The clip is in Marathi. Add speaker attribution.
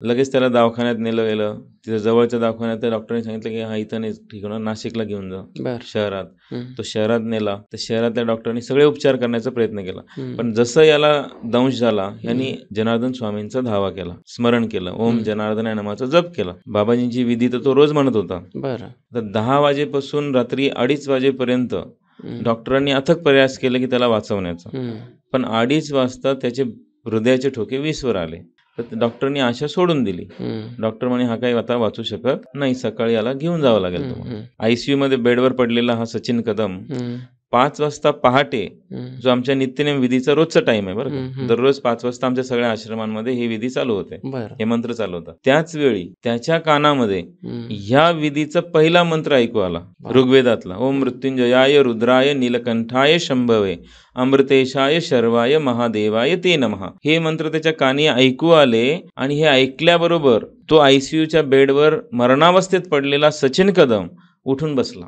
Speaker 1: लगेच त्याला दवाखान्यात नेलं गेलं. तिथं जवळच्या दवाखान्यात त्या डॉक्टरांनी सांगितलं की हा इथं नाही ठीक होणार, नाशिकला घेऊन जा
Speaker 2: बर
Speaker 1: शहरात.
Speaker 2: हम्म,
Speaker 1: तो शहरात नेला. तर शहरातल्या डॉक्टरांनी सगळे उपचार करण्याचा प्रयत्न केला.
Speaker 2: हम्म,
Speaker 1: पण जसं याला दंश झाला, यांनी जनार्दन स्वामींचा धावा केला, स्मरण केलं, ओम जनार्दन या नामाचा जप केला. बाबाजींची विधी तर तो रोज म्हणत होता.
Speaker 2: बर
Speaker 1: तर 10 वाजेपासून रात्री 2:30 वाजेपर्यंत
Speaker 2: हम्म,
Speaker 1: डॉक्टरांनी अथक प्रयास केले की त्याला वाचवण्याचा.
Speaker 2: हम्म,
Speaker 1: पण 2:30 वाजता त्याचे हृदयाचे ठोके 20 वर आले. तर डॉक्टरांनी आशा सोडून दिली.
Speaker 2: हम्म,
Speaker 1: डॉक्टर म्हणे हा काही आता वाचू शकत नाही, सकाळी याला घेऊन जावं लागेल तुम्हाला.
Speaker 2: हम्म,
Speaker 1: आयसीयू मध्ये बेडवर पडलेला हा सचिन कदम
Speaker 2: हम्म,
Speaker 1: 5 वाजता पहाटे,
Speaker 2: हम्म,
Speaker 1: जो आमच्या नित्यनेम विधीचा रोजचा टाइम आहे बरं
Speaker 2: हम्म,
Speaker 1: का,
Speaker 2: हम्म.
Speaker 1: दररोज 5 वाजता आमच्या सगळ्या आश्रमांमध्ये हे विधी चालू होते,
Speaker 2: बर
Speaker 1: हे मंत्र चालू होता. त्याच वेळी त्याच्या कानामध्ये
Speaker 2: हम्म,
Speaker 1: ह्या विधीचा पहिला मंत्र ऐकू आला,
Speaker 2: वा.
Speaker 1: ऋग्वेदातला. ओम मृत्युंजयाय रुद्राय नीलकंठाय शंभवे अमृतेशाय शर्वाय महादेवाय ते नमः. हे मंत्र त्याच्या कानी ऐकू आले आणि हे ऐकल्याबरोबर तो आयसीयूच्या बेडवर मरणावस्थेत पडलेला सचिन कदम उठून बसला.